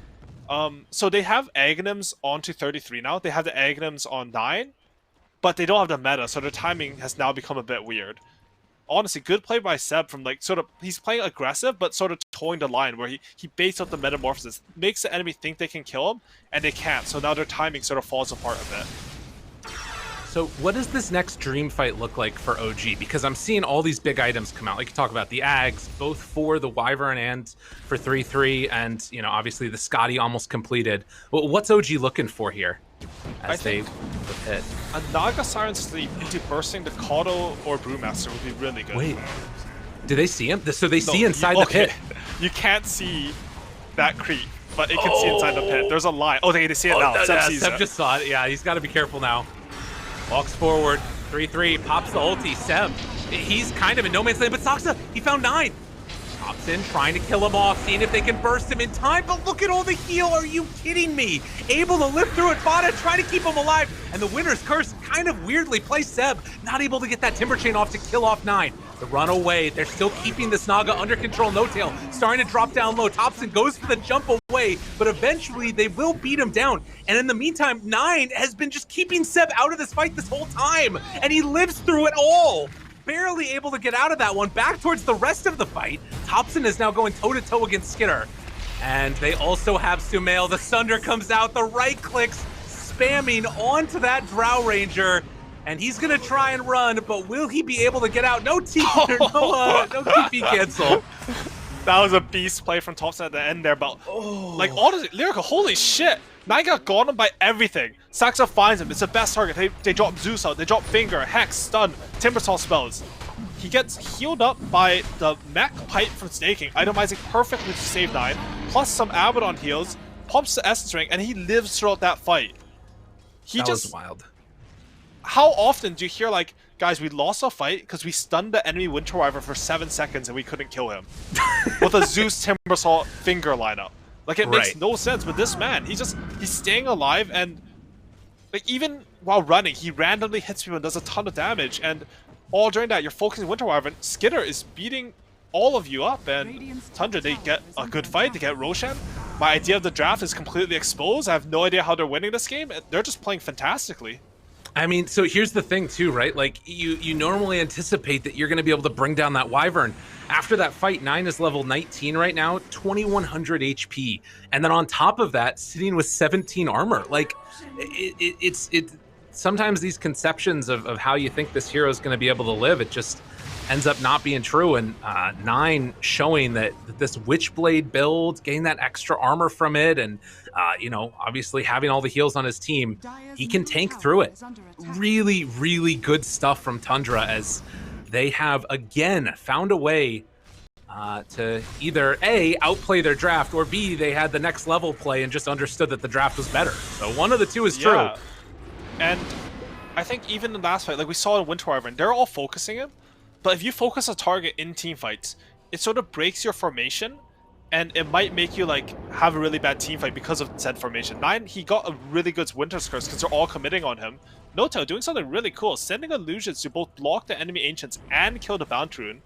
Okay. So they have Aghanims onto 33 now. They have the Aghanims on 9, but they don't have the meta, so their timing has now become a bit weird. Honestly, good play by Seb from like sort of he's playing aggressive but sort of towing the line where he baits out the Metamorphosis, makes the enemy think they can kill him, and they can't. So now their timing sort of falls apart a bit. So what does this next dream fight look like for OG? Because I'm seeing all these big items come out. Like you talk about the Ags, both for the Wyvern and for 3-3, and obviously the Scotty almost completed. Well, what's OG looking for here as they hit? A Naga Siren Sleep into bursting the Kato or Brewmaster would be really good. Wait, do they see him? So they see inside the pit. You can't see that creep, but it can see inside the pit. There's a line. Oh, they see it now. Seb just saw it. Yeah, he's got to be careful now. Walks forward, 3-3, pops the ulti. Seb, he's kind of in no man's land, but Saksa, he found 9. Pops in, trying to kill him off, seeing if they can burst him in time, but look at all the heal, are you kidding me? Able to live through it, Bada trying to keep him alive, and the Winner's Curse kind of weirdly plays Seb, not able to get that Timber Chain off to kill off 9. The run away, they're still keeping this Naga under control. No Tail starting to drop down low. Thompson goes for the jump away, but eventually they will beat him down. And in the meantime, 9 has been just keeping Seb out of this fight this whole time, and he lives through it all. Barely able to get out of that one, back towards the rest of the fight. Thompson is now going toe-to-toe against Skinner. And they also have Sumail. The Sunder comes out, the right clicks, spamming onto that Drow Ranger. And he's gonna try and run, but will he be able to get out? No TP, no TP cancel. That was a beast play from Thompson at the end there, but like honestly, Lyrica, holy shit! Nyga got him by everything. Saksa finds him, it's the best target. They drop Zeus out, they drop Finger, Hex, Stun, Timbersaw spells. He gets healed up by the mech pipe from staking, itemizing perfectly to save 9, plus some Abaddon heals, pumps the Essence Ring, and he lives throughout that fight. That was wild. How often do you hear like, guys, we lost a fight because we stunned the enemy Winter Wyvern for 7 seconds and we couldn't kill him with a Zeus Timbersaw Finger lineup? Like it makes no sense, but this man, he's staying alive, and like even while running, he randomly hits people and does a ton of damage, and all during that you're focusing Winter Wyvern. Skinner is beating all of you up, and Tundra, they get a good fight, they get Roshan. My idea of the draft is completely exposed. I have no idea how they're winning this game. They're just playing fantastically. I mean, so here's the thing too, right? Like you normally anticipate that you're going to be able to bring down that Wyvern. After that fight, 9 is level 19 right now, 2100 HP. And then on top of that, sitting with 17 armor. Like it's sometimes these conceptions of how you think this hero is going to be able to live, it just ends up not being true, and 9 showing that this Witchblade build, getting that extra armor from it, and you know, obviously having all the heals on his team, he can tank through it. Really, really good stuff from Tundra, as they have again found a way to either A, outplay their draft, or B, they had the next level play and just understood that the draft was better. So one of the two is true. And I think even in the last fight, like we saw in Winter Wyvern, they're all focusing him. But if you focus a target in team fights, it sort of breaks your formation, and it might make you like have a really bad team fight because of said formation. 9, he got a really good Winter's Curse because they're all committing on him. Noto doing something really cool, sending illusions to both block the enemy ancients and kill the Bounty Rune.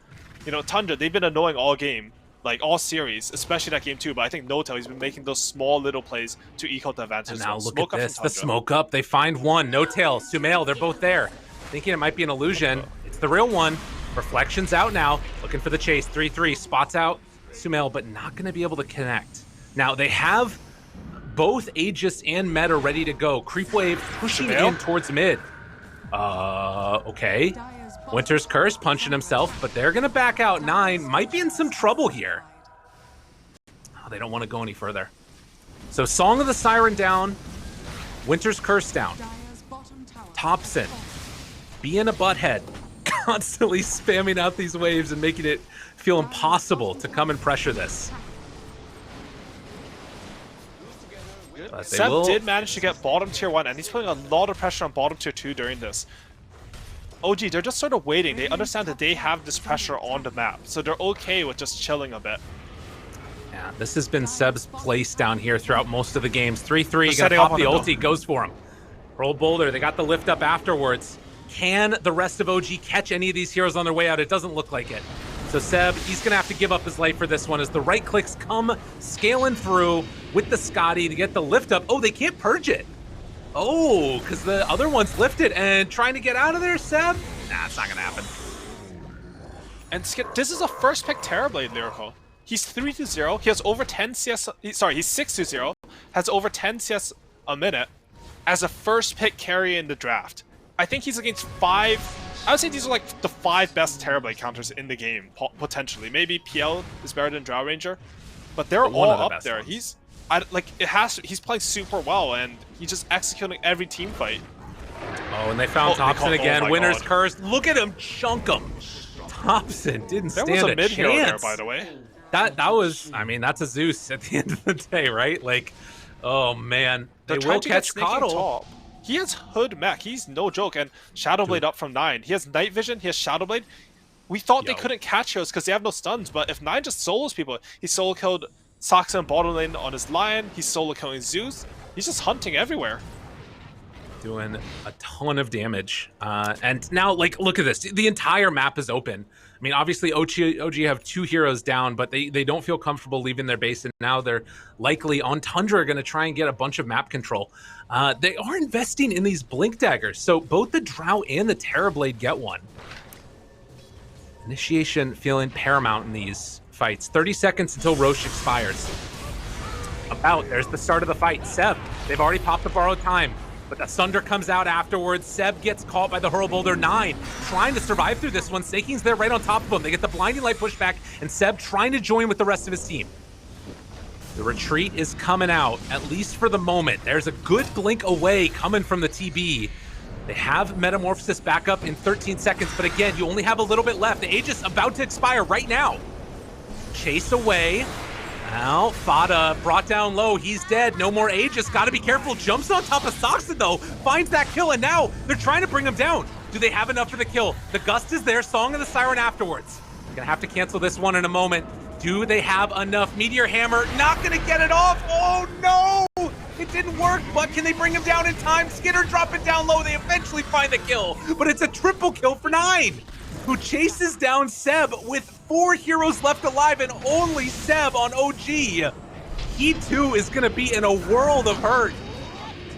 You know, Tundra, they've been annoying all game, like all series, especially that game too, but I think Noto, he's been making those small little plays to eke out the advantage. And now look at this, the smoke up, they find one, No Tail, Sumail, they're both there. Thinking it might be an illusion, it's the real one. Reflection's out now, looking for the chase, 3-3, spots out Sumail, but not gonna be able to connect. Now they have both Aegis and Meta ready to go. Creep Wave pushing in towards mid. Okay. Winter's Curse punching himself, but they're gonna back out. 9 might be in some trouble here. Oh, they don't want to go any further. So Song of the Siren down, Winter's Curse down. Thompson being a butthead, constantly spamming out these waves and making it feel impossible to come and pressure this. Seb did manage to get bottom tier 1, and he's putting a lot of pressure on bottom tier 2 during this. OG, they're just sort of waiting. They understand that they have this pressure on the map, so they're okay with just chilling a bit. Yeah, this has been Seb's place down here throughout most of the games. 3-3, gonna pop the ulti, goes for him. Roll Boulder, they got the lift up afterwards. Can the rest of OG catch any of these heroes on their way out? It doesn't look like it. So Seb, he's gonna have to give up his life for this one as the right clicks come scaling through with the Scotty to get the lift up. Oh, they can't purge it. Oh, because the other one's lifted and trying to get out of there, Seb? Nah, it's not gonna happen. And this is a first pick Terrorblade Lyrical. He's 3-0, he has over 10 CS, sorry, he's 6-0, has over 10 CS a minute as a first pick carry in the draft. I think he's against 5, I would say these are like the 5 best Terrorblade counters in the game, potentially. Maybe PL is better than Drow Ranger, but they're all up there. Ones. He's playing super well, and he's just executing every team fight. Oh, and they found Thompson again. Winter's Curse. Look at him chunk him. Thompson didn't stand a chance. There was a mid hero there, by the way. That was, I mean, that's a Zeus at the end of the day, right? Like, oh man, they will catch Coddle. He has Hood Mech. He's no joke, and Shadowblade up from 9. He has Night Vision. He has Shadowblade. We thought they couldn't catch heroes because they have no stuns, but if 9 just solos people, he solo killed Saxon bottom lane on his Lion. He's solo killing Zeus. He's just hunting everywhere. Doing a ton of damage. And now, like, look at this. The entire map is open. I mean, obviously, OG have 2 heroes down, but they don't feel comfortable leaving their base, and now they're likely on Tundra going to try and get a bunch of map control. They are investing in these Blink Daggers, so both the Drow and the Terrorblade get one. Initiation feeling paramount in these fights. 30 seconds until Roche expires. There's the start of the fight. Seb, they've already popped the borrowed time, but the Sunder comes out afterwards. Seb gets caught by the Hurl Boulder. 9 trying to survive through this one. Snaking's there right on top of him. They get the Blinding Light pushback, and Seb trying to join with the rest of his team. The retreat is coming out, at least for the moment. There's a good blink away coming from the TB. They have Metamorphosis back up in 13 seconds, but again, you only have a little bit left. The Aegis about to expire right now. Chase away. Now, Fada brought down low. He's dead. No more Aegis. Got to be careful. Jumps on top of Soxon, though. Finds that kill, and now they're trying to bring him down. Do they have enough for the kill? The Gust is there. Song of the Siren afterwards. Gonna have to cancel this one in a moment. Do they have enough? Meteor Hammer not gonna get it off. Oh, no! It didn't work, but can they bring him down in time? Skidder dropping down low. They eventually find the kill, but it's a triple kill for 9, who chases down Seb with 4 heroes left alive and only Seb on OG. He too is gonna be in a world of hurt.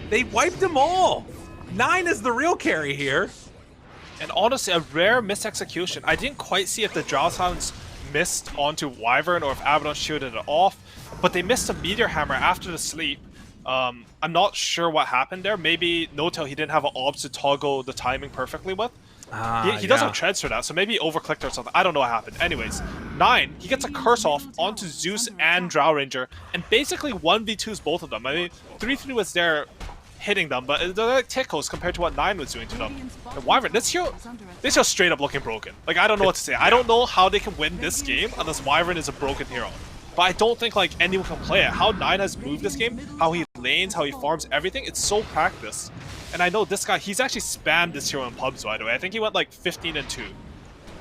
They wiped them all. 9 is the real carry here. And honestly, a rare misexecution. I didn't quite see if the Drow Hounds missed onto Wyvern or if Abaddon shielded it off, but they missed a Meteor Hammer after the sleep. I'm not sure what happened there. Maybe Notel, he didn't have an obs to toggle the timing perfectly with. He does have treads for that, so maybe he overclicked or something. I don't know what happened. Anyways, 9, he gets a curse off onto Zeus and Drow Ranger, and basically 1v2s both of them. I mean, 3-3 was there hitting them, but they're like tickles compared to what 9 was doing to them. And Wyvern, this hero straight up looking broken. Like, I don't know what to say. I don't know how they can win this game unless Wyvern is a broken hero. But I don't think like anyone can play it. How 9 has moved this game, how he lanes, how he farms everything, it's so practiced. And I know this guy, he's actually spammed this hero in pubs, by the way. I think he went like 15-2.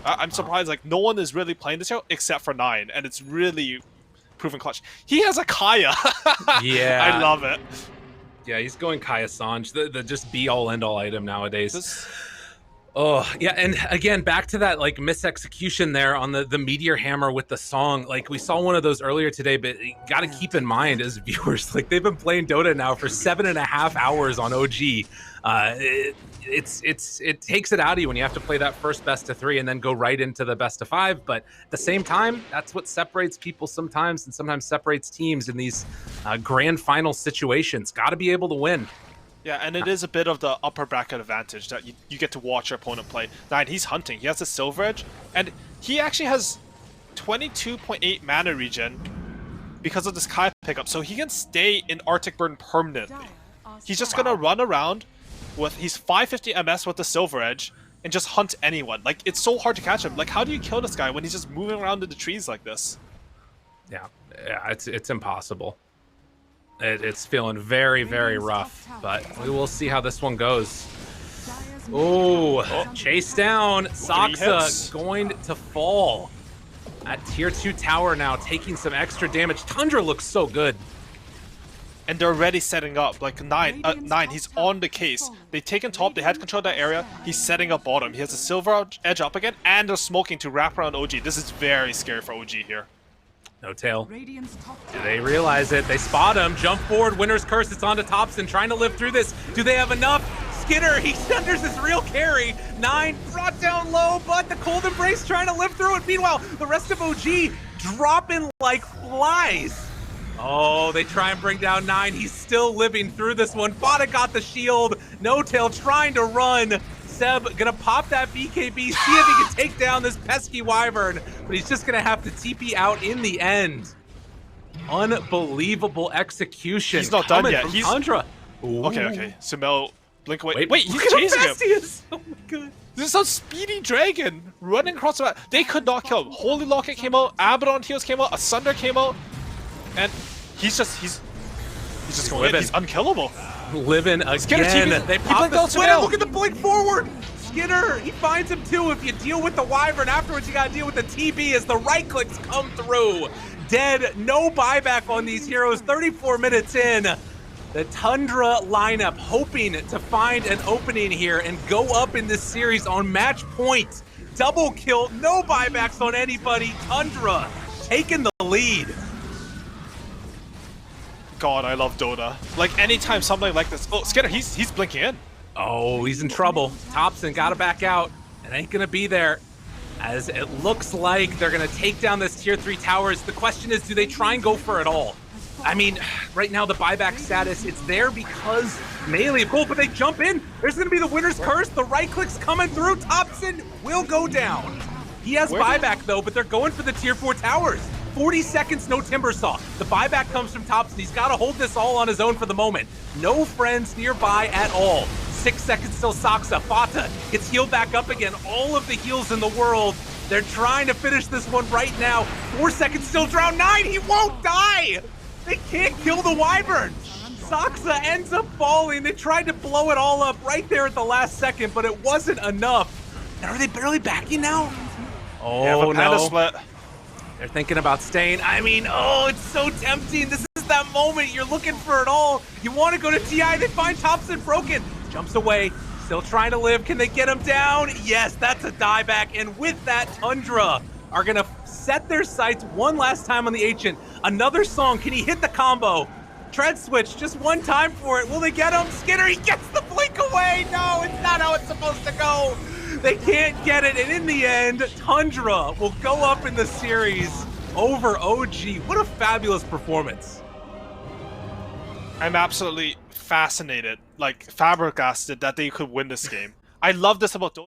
I'm surprised, like, no one is really playing this hero except for 9, and it's really proven clutch. He has a Kaya! Yeah. I love it. Yeah, he's going Kaya Sanj, the just be-all, end-all item nowadays. Oh, yeah, and again, back to that, like, misexecution there on the Meteor Hammer with the song. Like, we saw one of those earlier today, but you gotta keep in mind as viewers, like, they've been playing Dota now for 7.5 hours on OG. It takes it out of you when you have to play that first best of 3 and then go right into the best of 5. But at the same time, that's what separates people sometimes, and sometimes separates teams in these grand final situations. Got to be able to win. Yeah, and it is a bit of the upper bracket advantage that you get to watch your opponent play. 9, he's hunting. He has a Silver Edge, and he actually has 22.8 mana regen because of this Kai pickup, so he can stay in Arctic Burn permanently. He's just gonna run around with, he's 550 MS with the Silver Edge and just hunt anyone. Like, it's so hard to catch him. Like, how do you kill this guy when he's just moving around in the trees like this? Yeah, it's impossible. It's feeling very, very rough, but we will see how this one goes. Oh, chase down. Saksa going to fall at tier 2 tower now, taking some extra damage. Tundra looks so good. And they're already setting up. Like, 9, he's on the case. They've taken top, they had control of that area. He's setting up bottom. He has a Silver Edge up again, and they're smoking to wrap around OG. This is very scary for OG here. No tail. Do they realize it? They spot him. Jump forward. Winner's Curse. It's on to Thompson. Trying to live through this. Do they have enough? Skinner, he centers his real carry. 9 brought down low, but the Cold Embrace trying to live through it. Meanwhile, the rest of OG dropping like flies. Oh, they try and bring down 9. He's still living through this one. Fada got the shield. No tail trying to run. Seb gonna pop that BKB, see if he can take down this pesky Wyvern, but he's just gonna have to TP out in the end. Unbelievable execution. He's not done yet. He's Tundra. Okay. Sumo, blink away. Wait, he's look chasing how him. fast he is. Oh my god. This is a speedy dragon running across the map. They could not kill him. Holy Locket came out, Abaddon Heals came out, Asunder came out, and he's just going in. He's unkillable. Living again. They pop the split. Look at the blink forward. Skinner, he finds him too. If you deal with the Wyvern afterwards, you gotta deal with the TB as the right clicks come through. Dead, no buyback on these heroes. 34 minutes in. The Tundra lineup hoping to find an opening here and go up in this series on match point. Double kill, no buybacks on anybody. Tundra taking the lead. God, I love Dota. Like, anytime something like this. Oh, Skinner, he's blinking in. Oh, he's in trouble. Thompson gotta back out. It ain't gonna be there. As it looks like they're gonna take down this tier 3 towers. The question is, do they try and go for it all? I mean, right now the buyback status, it's there because melee of gold, but they jump in. There's gonna be the Winner's Curse. The right click's coming through. Thompson will go down. He has buyback though, but they're going for the tier 4 towers. 40 seconds, no Timbersaw. The buyback comes from Thompson. He's got to hold this all on his own for the moment. No friends nearby at all. 6 seconds still. Saksa. Fata gets healed back up again. All of the heals in the world. They're trying to finish this one right now. 4 seconds still. Drown 9. He won't die. They can't kill the Wyvern. Saksa ends up falling. They tried to blow it all up right there at the last second, but it wasn't enough. And are they barely backing now? Oh, no. Split. They're thinking about staying. I mean, oh, it's so tempting. This is that moment. You're looking for it all. You want to go to TI. They find Thompson broken. Jumps away. Still trying to live. Can they get him down? Yes, that's a dieback. And with that, Tundra are going to set their sights one last time on the Ancient. Another song. Can he hit the combo? Tread switch. Just one time for it. Will they get him? Skinner, he gets the blink away. No, it's not how it's supposed to go. They can't get it, and in the end, Tundra will go up in the series over OG. What a fabulous performance. I'm absolutely fascinated, like flabbergasted that they could win this game. I love this about Dota.